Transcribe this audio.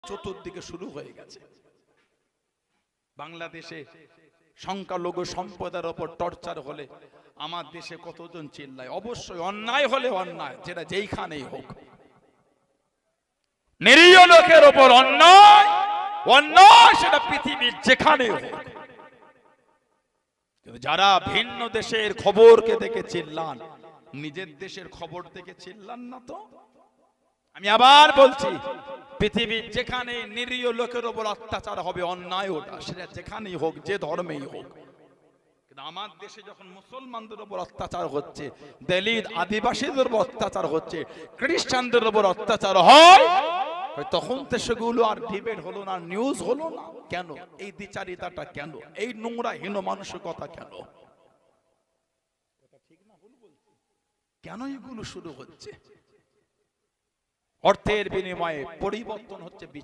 চতুর্দিকে শুরু হয়ে গেছে। বাংলাদেশে সংখ্যালঘু সম্প্রদায়ের উপর টর্চার হলে আমার দেশে কতজন চিল্লায়? অবশ্যই অন্যায় হলে অন্যায়, যেটা যেইখানেই হোক। নিরীহ লোকের উপর অন্যায় অন্যায়, সেটা পৃথিবীর যেখানে হোক। কিন্তু যারা ভিন্ন দেশের খবরকে দেখে চিল্লান, নিজের দেশের খবর দেখে চিল্লান না তো। আমি আবার বলছি, পৃথিবীর যেখানে নিরীহ লোকের উপর অত্যাচার হবে, অন্যায় ওটা, সেটা যেখানেই হোক, যে ধর্মেই হোক। কিন্তু আমার দেশে যখন মুসলমানদের উপর অত্যাচার হচ্ছে, দলিত আদিবাসীদের উপর অত্যাচার হচ্ছে, খ্রিস্টানদের উপর অত্যাচার হয়, তখন তো সেগুলো আর ডিবেট হলো না, নিউজ হলো না। কেন? এই দ্বিচারিতাটা কেন? এই নোংরা হীন মানসিকতা কেন? কেন এগুলো শুরু হচ্ছে? অর্থের বিনিময়ে পরিবর্তন হচ্ছে বিচার।